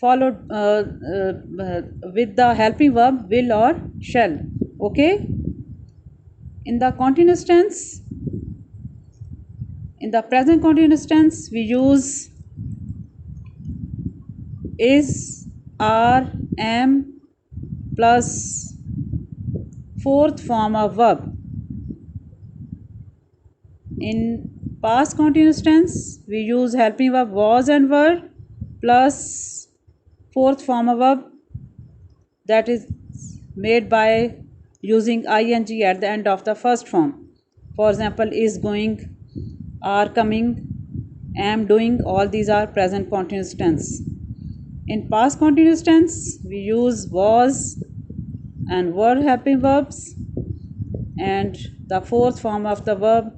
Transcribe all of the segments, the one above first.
followed with the helping verb will or shall. Okay, in the continuous tense, in the present continuous tense, we use is, are, am plus fourth form of verb. In past continuous tense, we use helping verb was and were plus fourth form of verb that is made by using ing at the end of the first form. For example, is going, are coming, am doing, all these are present continuous tense. In past continuous tense, we use was and were helping verbs and the fourth form of the verb.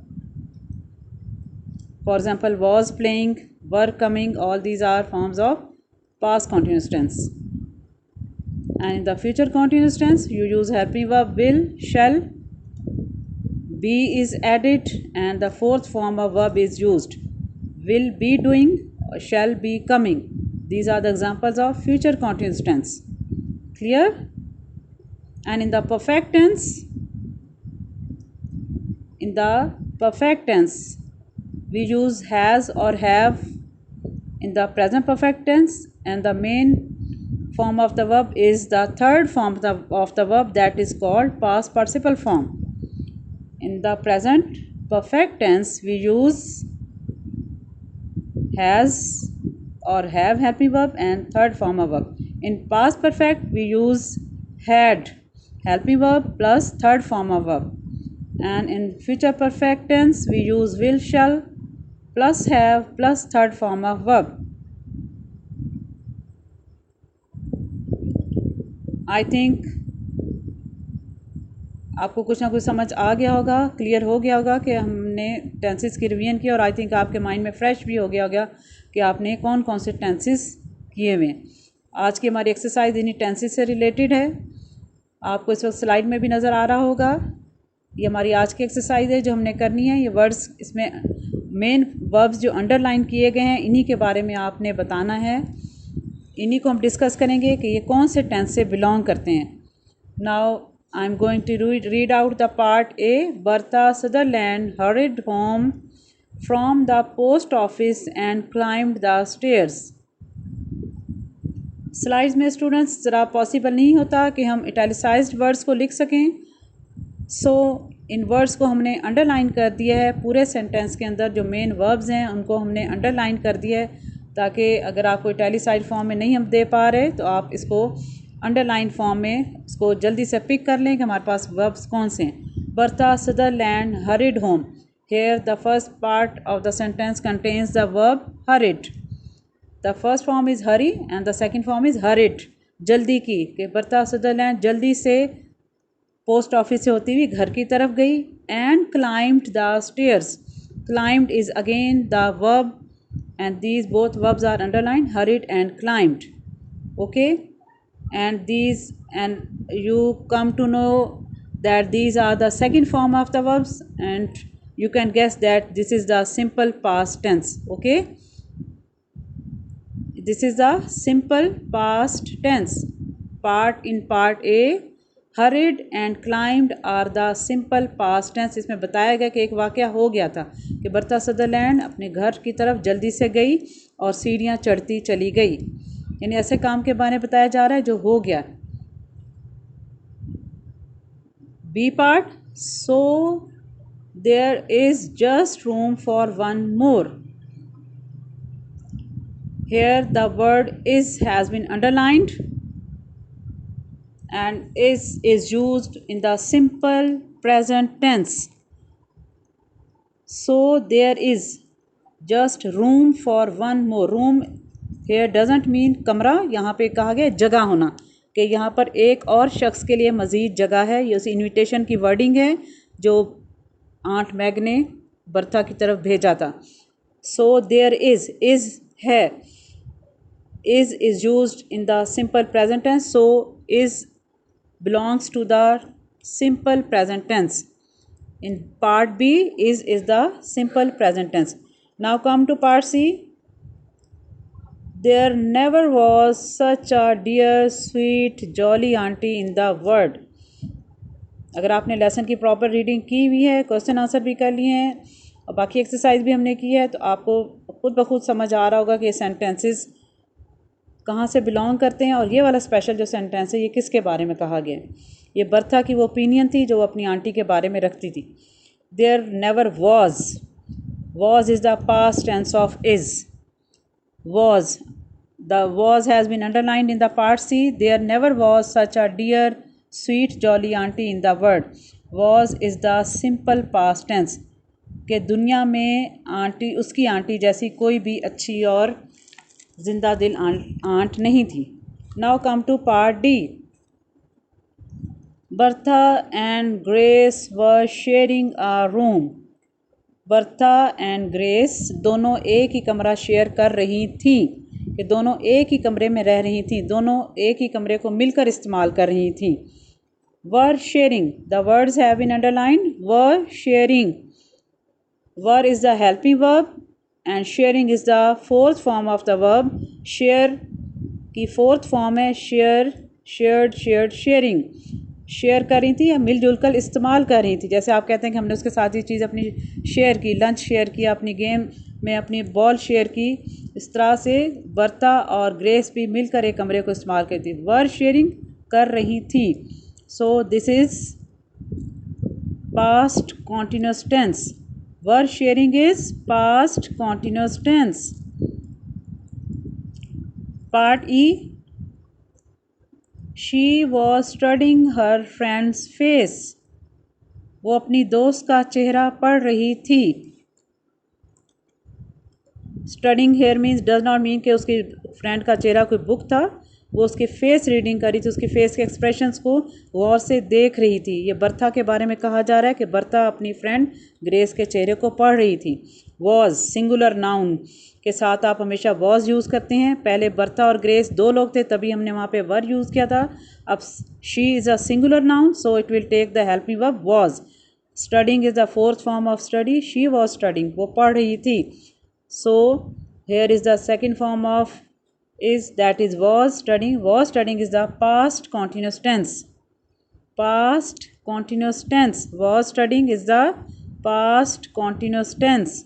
For example, was playing, were coming, all these are forms of past continuous tense. And in the future continuous tense, you use helping verb will, shall, be is added, and the fourth form of verb is used. Will be doing, shall be coming. These are the examples of future continuous tense. Clear? And in the perfect tense, we use has or have in the present perfect tense, and the main form of the verb is the third form of the verb that is called past participle form. In the present perfect tense, we use has or have helping verb and third form of verb. In past perfect, we use had helping verb plus third form of verb. And in future perfect tense, we use will, shall plus have plus third form of verb. I think आपको कुछ ना कुछ समझ आ गया होगा, clear हो गया होगा कि हमने टेंसेस की रिवीजन की, और आई थिंक आपके माइंड में फ्रेश भी हो गया होगा कि आपने कौन कौन से टेंसेस किए हुए हैं. आज की हमारी एक्सरसाइज इन्हीं टेंसेस से रिलेटेड है. आपको इस वक्त स्लाइड में भी नज़र आ रहा होगा. ये हमारी आज की एक्सरसाइज है जो हमने करनी है. ये वर्ड्स, इसमें मेन वर्ब्स जो अंडरलाइन किए गए हैं, इन्हीं के बारे में आपने बताना है. इन्हीं को हम डिस्कस करेंगे कि ये कौन से टेंस से बिलोंग करते हैं. Now I am going to read out the part A. Bertha Sutherland hurried home from the post office and climbed the stairs. Slides में स्टूडेंट्स ज़रा पॉसिबल नहीं होता कि हम इटैलिसाइज्ड वर्ड्स को लिख सकें. सो इन वर्ड्स को हमने अंडरलाइन कर दिया है. पूरे सेंटेंस के अंदर जो मेन वर्ब्स हैं उनको हमने अंडरलाइन कर दिया है, ताकि अगर आपको इटैलिसाइड फॉर्म में नहीं हम दे पा रहे तो आप इसको अंडरलाइन फॉर्म में इसको जल्दी से पिक कर लें कि हमारे पास वर्ब्स कौन से हैं. Bertha Sutherland hurried home. Here the first part of the sentence contains the verb hurried. The first form is hurry and the second form is hurried, जल्दी की. कि बर्था सदरलैंड जल्दी से पोस्ट ऑफिस से होती हुई घर की तरफ गई. And climbed the stairs. Climbed is again the verb and these both verbs are underlined, hurried and climbed. Okay, and you come to know that these are the second form of the verbs, and you can guess that this is the simple past tense. Okay, this is the simple past tense. In part A, hurried and climbed are the simple past tense. इसमें बताया गया कि एक वाक़या हो गया था कि बर्था सदरलैंड अपने घर की तरफ जल्दी से गई और सीढ़ियाँ चढ़ती चली गई. यानी ऐसे काम के बारे में बताया जा रहा है जो हो गया. B part. So there is just room for one more. Here the word is has been underlined, and is used in the simple present tense. So there is just room for one more. Room here doesn't mean कमरा. यहाँ पे कहा गया जगह होना, कि यहाँ पर एक और शख्स के लिए मज़ीद जगह है. ये उसी इन्विटेशन की वर्डिंग है जो आंट मैग ने बर्था की तरफ भेजा था. सो देयर इज़ है. is used in the simple present tense. So is belongs to the simple present tense. In part B, is the simple present tense. Now come to part C. There never was such a dear sweet jolly aunty in the world. अगर आपने lesson की proper reading की हुई है, question answer भी कर लिए हैं और बाकी एक्सरसाइज भी हमने की है, तो आपको खुद ब खुद समझ आ रहा होगा कि ये सेंटेंसेस कहाँ से बिलोंग करते हैं और ये वाला स्पेशल जो सेंटेंस है ये किसके बारे में कहा गया है। ये बर्था की वो ओपिनियन थी जो वो अपनी आंटी के बारे में रखती थी। There never was is the past tense of is. was the was has been underlined in the part C. There never was such a dear sweet jolly auntie in the world. Was is the simple past tense कि दुनिया में aunty उसकी aunty जैसी कोई भी अच्छी और जिंदा दिल आंट नहीं थी। Now come to part D. Bertha and Grace were sharing a room. Bertha and Grace दोनों एक ही कमरा शेयर कर रही थी कि दोनों एक ही कमरे में रह रही थी, दोनों एक ही कमरे को मिलकर इस्तेमाल कर रही थी। Were sharing, the words have been underlined. Were sharing, were is the helping verb and sharing is the fourth form of the verb. Share की फोर्थ फॉर्म है share, shared, shared, sharing. Share कर रही थी या मिलजुल कर इस्तेमाल कर रही थी। जैसे आप कहते हैं कि हमने उसके साथ ये चीज़ अपनी शेयर की, लंच शेयर किया, अपनी गेम में अपनी बॉल शेयर की। इस तरह से बर्ता और ग्रेस भी मिलकर एक कमरे को इस्तेमाल करती थी। वर शेयरिंग कर रही थी। So this is past continuous tense. Were sharing is past continuous tense. Part E. She was studying her friends face. वो अपनी दोस्त का चेहरा पढ़ रही थी। Studying here means does not mean कि उसकी फ्रेंड का चेहरा कोई बुक था, वो उसके फेस रीडिंग करी थी, उसके फेस के एक्सप्रेशंस को गौर से देख रही थी। ये बर्था के बारे में कहा जा रहा है कि बर्था अपनी फ्रेंड ग्रेस के चेहरे को पढ़ रही थी। वॉज सिंगुलर नाउन के साथ आप हमेशा वॉज यूज़ करते हैं। पहले बर्था और ग्रेस दो लोग थे तभी हमने वहाँ पे वर यूज़ किया था। अब she is a singular noun so it will take the helping verb was. Studying is the fourth form of study. She was studying, वो पढ़ रही थी। So here is the second form of is, that is was studying. Was studying is the past continuous tense. Past continuous tense. Was studying is the past continuous tense.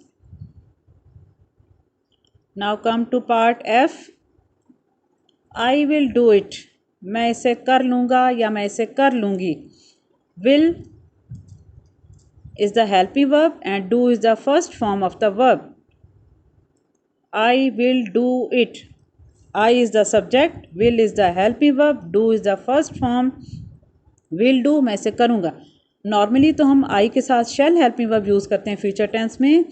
Now come to part F. I will do it. मैं इसे कर लूँगा या मैं इसे कर लूँगी। Will is the helping verb and do is the first form of the verb. I will do it. I is the subject, will is the helping verb, do is the first form. will do मैं इसे करूँगा। Normally तो हम I के साथ shall helping verb use करते हैं future tense में,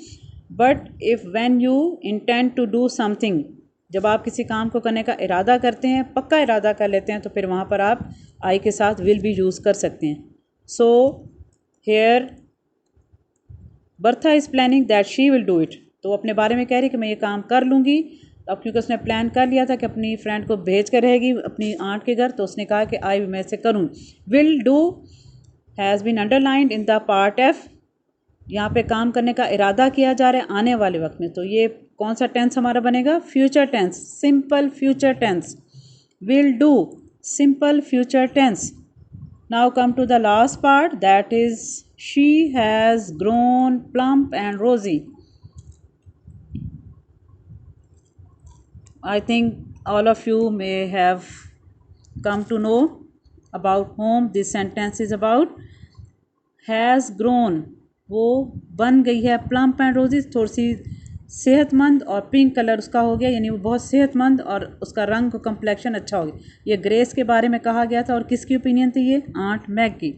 but if when you intend to do something, जब आप किसी काम को करने का इरादा करते हैं, पक्का इरादा कर लेते हैं, तो फिर वहाँ पर आप I के साथ will भी यूज़ कर सकते हैं। So here Bertha is planning that she will do it. तो अपने बारे में कह रही कि मैं ये काम कर लूँगी। अब क्योंकि उसने प्लान कर लिया था कि अपनी फ्रेंड को भेज कर रहेगी अपनी आंट के घर, तो उसने कहा कि आई मैं इसे करूँ। Will do has been underlined in the part F. यहाँ पे काम करने का इरादा किया जा रहा है आने वाले वक्त में, तो ये कौन सा टेंस हमारा बनेगा? Future tense, simple future tense. Will do simple future tense. Now come to the last part, that is she has grown plump and rosy. I think all of you may have come to know about whom this sentence is about. Has grown, वो बन गई है, plump and rosy थोड़ी सी सेहतमंद और pink colour उसका हो गया, यानी वो बहुत सेहतमंद और उसका रंग कम्प्लेक्शन अच्छा हो गया। ये ग्रेस के बारे में कहा गया था और किसकी ओपिनियन थी? ये आंट मैग की।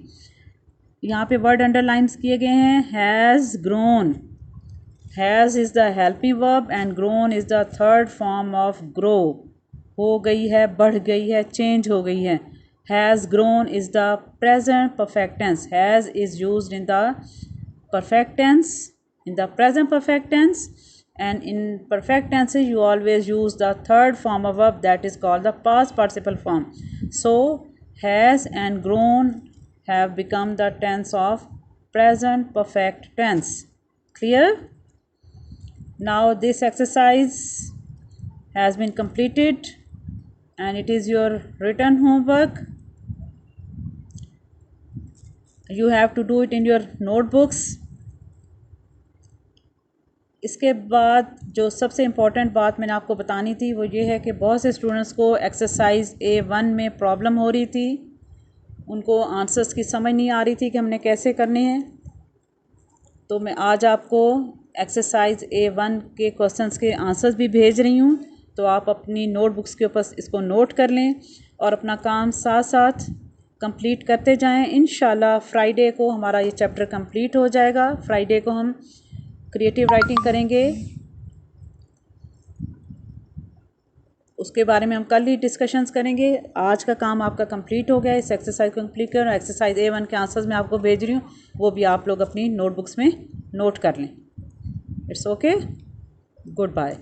यहाँ पे वर्ड अंडरलाइंस किए गए हैं। Has grown, has is the helping verb and grown is the third form of grow. हो गई है, बढ़ गई है, चेंज हो गई है। Has grown is the present perfect tense. Has is used in the perfect tense, in the present perfect tense, and in perfect tenses you always use the third form of verb, that is called the past participle form. So has and grown have become the tense of present perfect tense. Clear? Now this exercise has been completed and it is your written homework. You have to do it in your notebooks. इसके बाद जो सबसे important बात मैंने आपको बतानी थी वो ये है कि बहुत से स्टूडेंट्स को एक्सरसाइज A1 में प्रॉब्लम हो रही थी, उनको आंसर्स की समझ नहीं आ रही थी कि हमने कैसे करने हैं। तो मैं आज आपको एक्सरसाइज A1 के क्वेश्चंस के आंसर्स भी भेज रही हूँ, तो आप अपनी नोटबुक्स के ऊपर इसको नोट कर लें और अपना काम साथ साथ कंप्लीट करते जाएं। इंशाल्लाह फ्राइडे को हमारा ये चैप्टर कंप्लीट हो जाएगा। फ्राइडे को हम क्रिएटिव राइटिंग करेंगे, उसके बारे में हम कल ही डिस्कशंस करेंगे। आज का काम आपका कंप्लीट हो गया, इस एक्सरसाइज को कंप्लीट करो। एक्सरसाइज A1 के आंसर्स मैं आपको भेज रही हूँ, वो भी आप लोग अपनी नोटबुक्स में नोट कर लें। It's okay, good bye.